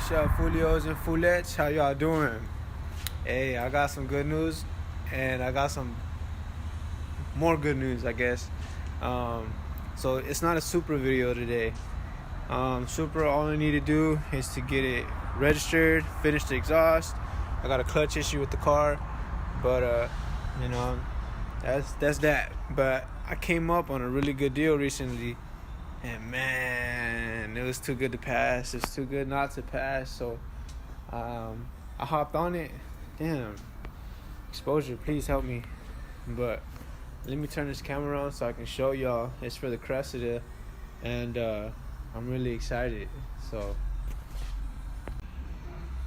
What's up, Fulios and Fulettes? How y'all doing? Hey, I got some good news, and I got some more good news, I guess. So it's not a Supra video today. Supra, all I need to do is to get it registered, finish the exhaust. I got a clutch issue with the car, but that's that. But I came up on a really good deal recently, and man, it was too good to pass. It's too good not to pass. So I hopped on it. Damn, exposure, please help me. But let me turn this camera on so I can show y'all. It's for the Cressida, and I'm really excited. So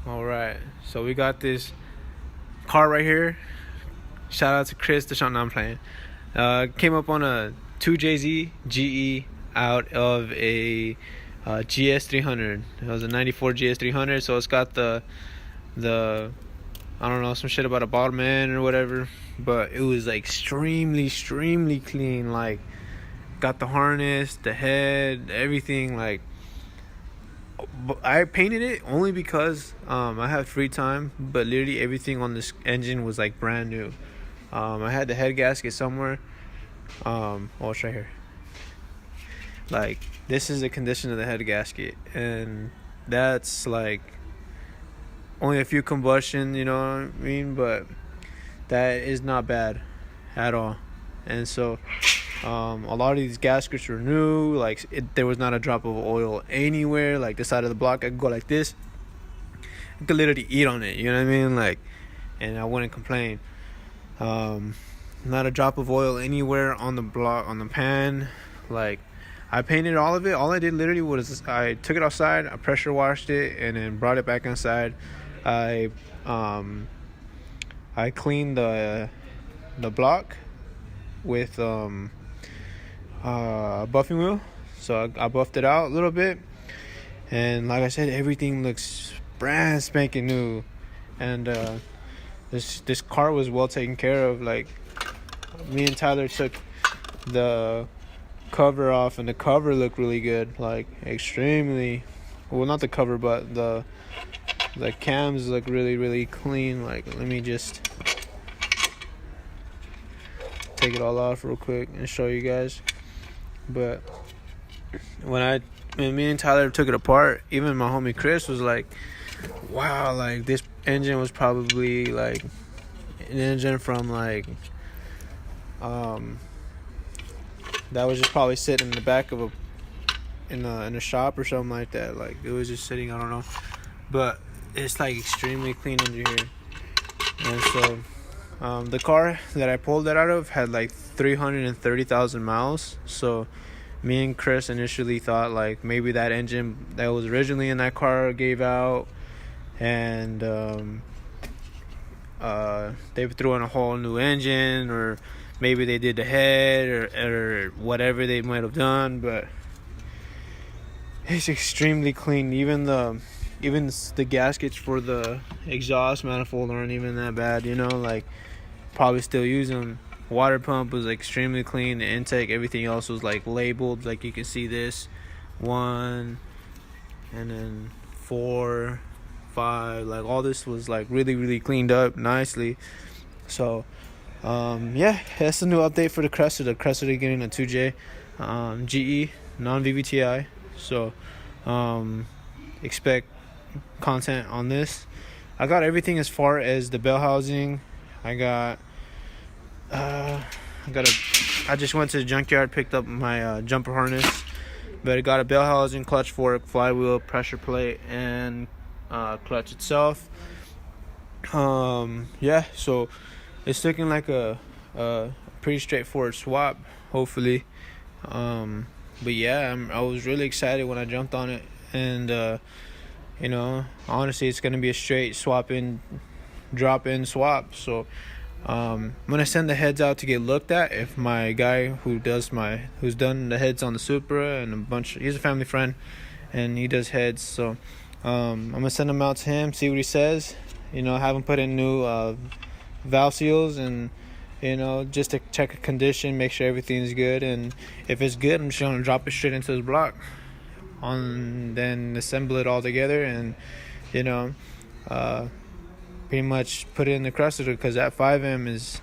alright, so we got this car right here. Shout out to Chris Deshaun. I'm playing. Came up on a 2JZ GE out of a GS300. It was a 94 GS300. So it's got the I don't know, some shit about a bottom end or whatever, but it was like extremely clean. Like, got the harness, the head, everything. Like, I painted it only because I had free time, but literally everything on this engine was like brand new. I had the head gasket somewhere. It's right here. Like, this is the condition of the head gasket, and that's like only a few combustion, you know what I mean? But that is not bad at all. And so a lot of these gaskets were new. Like, there was not a drop of oil anywhere. Like, the side of the block, I could go like this, I could literally eat on it, you know what I mean? Like, and I wouldn't complain. Not a drop of oil anywhere on the block, on the pan. Like, I painted all of it. All I did literally was I took it outside, I pressure washed it, and then brought it back inside. I cleaned the block with a buffing wheel. So I buffed it out a little bit, and like I said, everything looks brand spanking new. And this car was well taken care of. Like, me and Tyler took the cover off, and the cover looked really good. Like, extremely well, not the cover, but the cams look really clean. Like, let me just take it all off real quick and show you guys. But when me and Tyler took it apart, even my homie Chris was like, wow, like, this engine was probably like an engine from like that was just probably sitting in the back of in a shop or something like that. Like, it was just sitting, I don't know, but it's like extremely clean under here. And so the car that I pulled that out of had like 330,000 miles. So me and Chris initially thought like maybe that engine that was originally in that car gave out, and they threw in a whole new engine, or maybe they did the head or whatever they might have done. But it's extremely clean. Even the gaskets for the exhaust manifold aren't even that bad, you know. Like, probably still use them. Water pump was extremely clean. The intake, everything else was like labeled. Like, you can see this 1, and then 4, 5. Like, all this was like really cleaned up nicely. So yeah, that's a new update for the Cressida. Cressida getting a 2J GE non-VVTi. So expect content on this. I got everything as far as the bell housing. I just went to the junkyard, picked up my jumper harness, but I got a bell housing, clutch fork, flywheel, pressure plate, and clutch itself. Yeah, so it's looking like a pretty straightforward swap, hopefully. But yeah, I was really excited when I jumped on it, and honestly, it's gonna be a straight swap in, drop in swap. So I'm gonna send the heads out to get looked at. If my guy who's done the heads on the Supra and he's a family friend, and he does heads. So I'm gonna send them out to him, see what he says. Have him put in new valve seals, and just to check a condition, make sure everything's good. And if it's good, I'm just gonna drop it straight into his block, then assemble it all together, and you know, pretty much put it in the Cressida, because that 5M is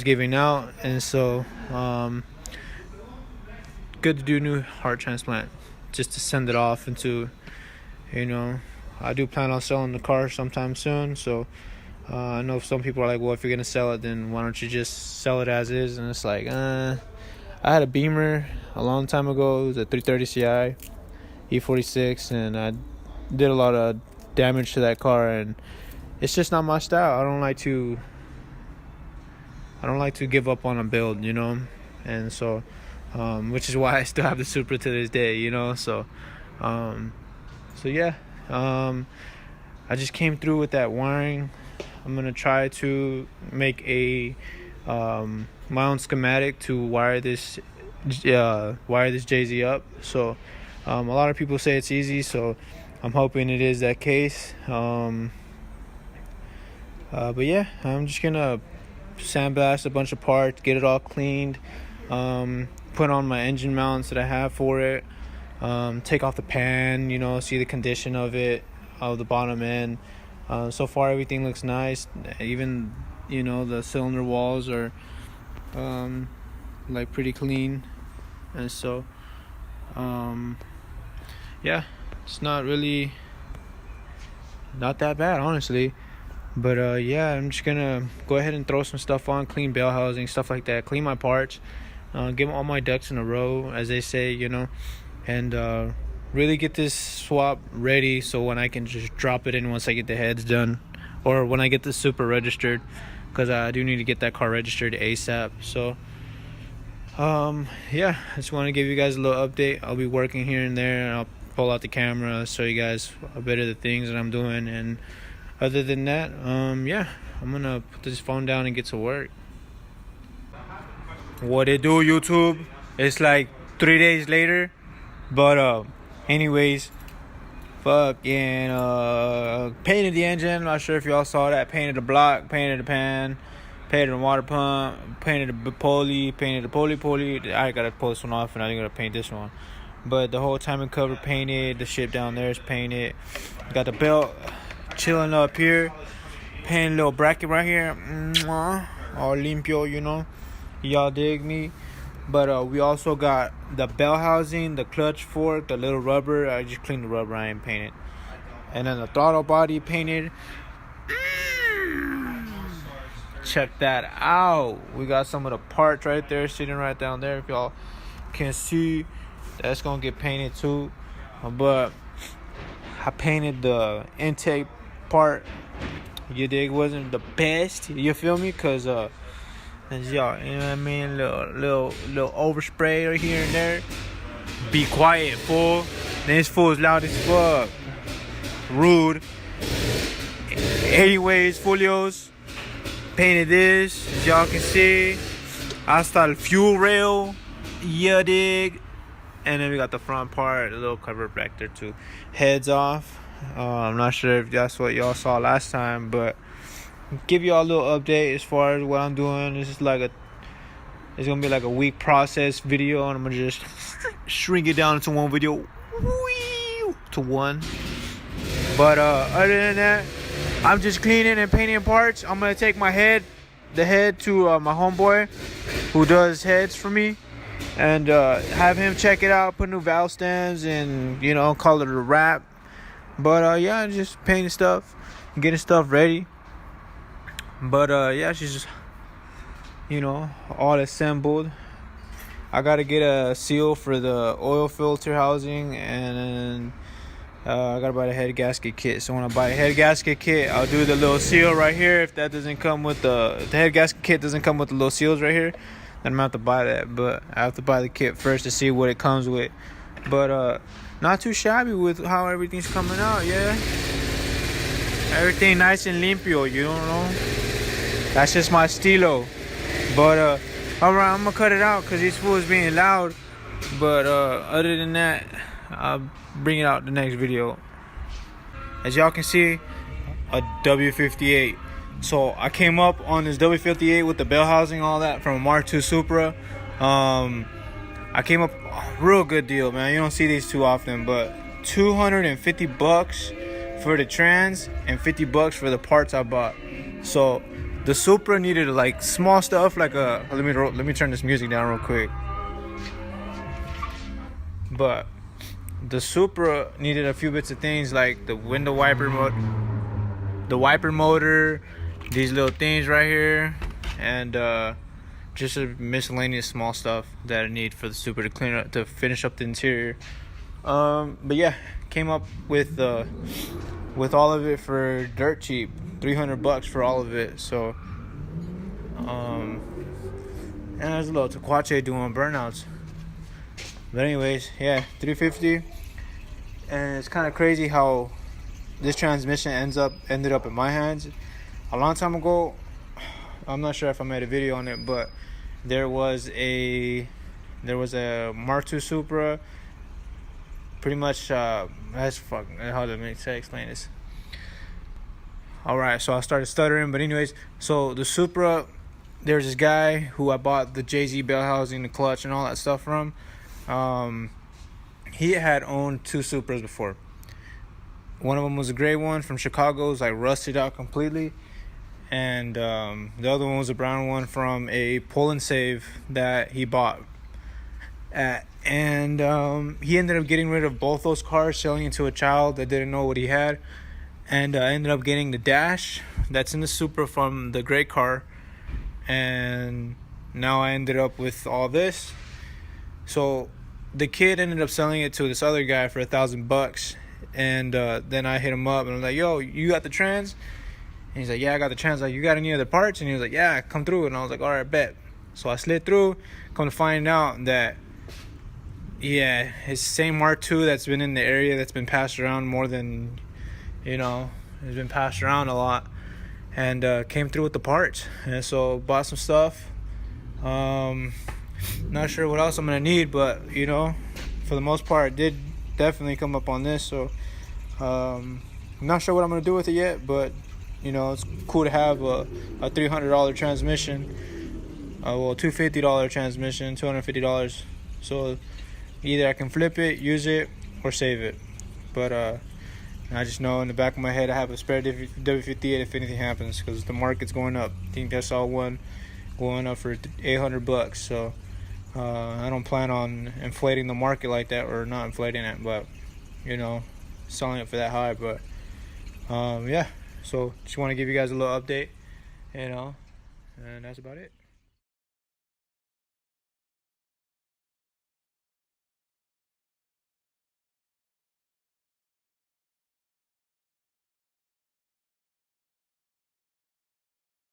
giving out, and so good to do new heart transplant, just to send it off into, I do plan on selling the car sometime soon. So I know some people are like, well, if you're gonna sell it, then why don't you just sell it as is? And it's like, I had a Beamer a long time ago. It was a 330 Ci E46, and I did a lot of damage to that car, and it's just not my style. I don't like to give up on a build, and so which is why I still have the Supra to this day, so yeah. I just came through with that wiring. I'm gonna try to make a my own schematic to wire this JZ up. So a lot of people say it's easy, so I'm hoping it is that case. But yeah, I'm just gonna sandblast a bunch of parts, get it all cleaned, put on my engine mounts that I have for it, take off the pan, see the condition of it, of the bottom end. So far everything looks nice. Even the cylinder walls are like pretty clean, and so yeah, it's not that bad, honestly. But yeah, I'm just gonna go ahead and throw some stuff on, clean bell housing, stuff like that, clean my parts, get all my ducks in a row, as they say, and really get this swap ready, so when I can just drop it in once I get the heads done, or when I get the Supra registered, because I do need to get that car registered ASAP. So yeah, I just want to give you guys a little update. I'll be working here and there, and I'll pull out the camera, show you guys a bit of the things that I'm doing. And other than that, yeah, I'm gonna put this phone down and get to work. What it do, YouTube? It's like 3 days later, but anyways, fucking painted the engine. I'm not sure if y'all saw that. Painted the block, painted the pan, painted the water pump, painted the pulley, painted the pulley. I gotta pull this one off, and I'm gonna paint this one. But the whole timing cover painted. The shit down there is painted. Got the belt chilling up here. Painted a little bracket right here. All limpio, Y'all dig me. But we also got the bell housing, the clutch fork, the little rubber. I just cleaned the rubber, I ain't painted. And then the throttle body painted. Check that out. We got some of the parts right there, sitting right down there. If y'all can see, that's gonna get painted too. But I painted the intake part. You dig? Wasn't the best, you feel me? Cause y'all, you know what I mean? Little overspray right here and there. Be quiet, fool. This fool is loud as fuck. Rude. Anyways, folios, painted this, as y'all can see. Hasta el fuel rail. Yeah, dig. And then we got the front part, a little cover back there too. Heads off. I'm not sure if that's what y'all saw last time, but give y'all a little update as far as what I'm doing. This is it's gonna be like a week process video, and I'm gonna just shrink it down into one video, to one. But other than that, I'm just cleaning and painting parts. I'm gonna take the head to my homeboy who does heads for me, and have him check it out, put new valve stems, and call it a wrap. But yeah, just painting stuff, getting stuff ready. But yeah, she's just all assembled. I gotta get a seal for the oil filter housing, and I gotta buy the head gasket kit. So when I buy a head gasket kit, I'll do the little seal right here. If that doesn't come with the head gasket kit doesn't come with the little seals right here, then I'm gonna have to buy that. But I have to buy the kit first to see what it comes with. But not too shabby with how everything's coming out. Yeah, everything nice and limpio, That's just my estilo. But alright, I'm gonna cut it out because these fools being loud. But other than that, I'll bring it out the next video. As y'all can see, a W58. So I came up on this W58 with the bell housing, all that, from a Mark II Supra. I came up real good deal, man. You don't see these too often, but $250 for the trans and $50 for the parts I bought. So the Supra needed like small stuff, like a let me turn this music down real quick. But the Supra needed a few bits of things like the window wiper the wiper motor, these little things right here, and just a miscellaneous small stuff that I need for the Supra to clean up, to finish up the interior. But yeah, came up with all of it for dirt cheap, $300 for all of it. So and there's a little Taquache doing burnouts. But anyways, yeah, $350. And it's kind of crazy how this transmission ended up in my hands. A long time ago, I'm not sure if I made a video on it, but there was a Mark II Supra. Pretty much, that's fucking. How do I explain this? All right, so I started stuttering, but anyways, so the Supra, there's this guy who I bought the Jay-Z bell housing, the clutch, and all that stuff from. He had owned 2 Supras before. One of them was a gray one from Chicago. It was like rusted out completely. And the other one was a brown one from a pull and save that he bought. And he ended up getting rid of both those cars, selling it to a child that didn't know what he had. And I ended up getting the dash that's in the Supra from the gray car. And now I ended up with all this. So the kid ended up selling it to this other guy for $1,000. And then I hit him up and I'm like, yo, you got the trans? And he's like, yeah, I got the trans. Like, you got any other parts? And he was like, yeah, come through. And I was like, all right, bet. So I slid through, come to find out that, yeah, it's the same Mark II that's been in the area, that's been passed around more than, it's been passed around a lot. And came through with the parts. And so bought some stuff. Not sure what else I'm going to need, but, for the most part, did definitely come up on this. So I'm not sure what I'm going to do with it yet, but, it's cool to have a $300 transmission. $250 transmission, $250. So either I can flip it, use it, or save it. But I just know in the back of my head I have a spare W58 if anything happens, because the market's going up. I think I saw one going up for $800. So I don't plan on inflating the market like that, or not inflating it, but selling it for that high. But yeah, so just want to give you guys a little update, and that's about it.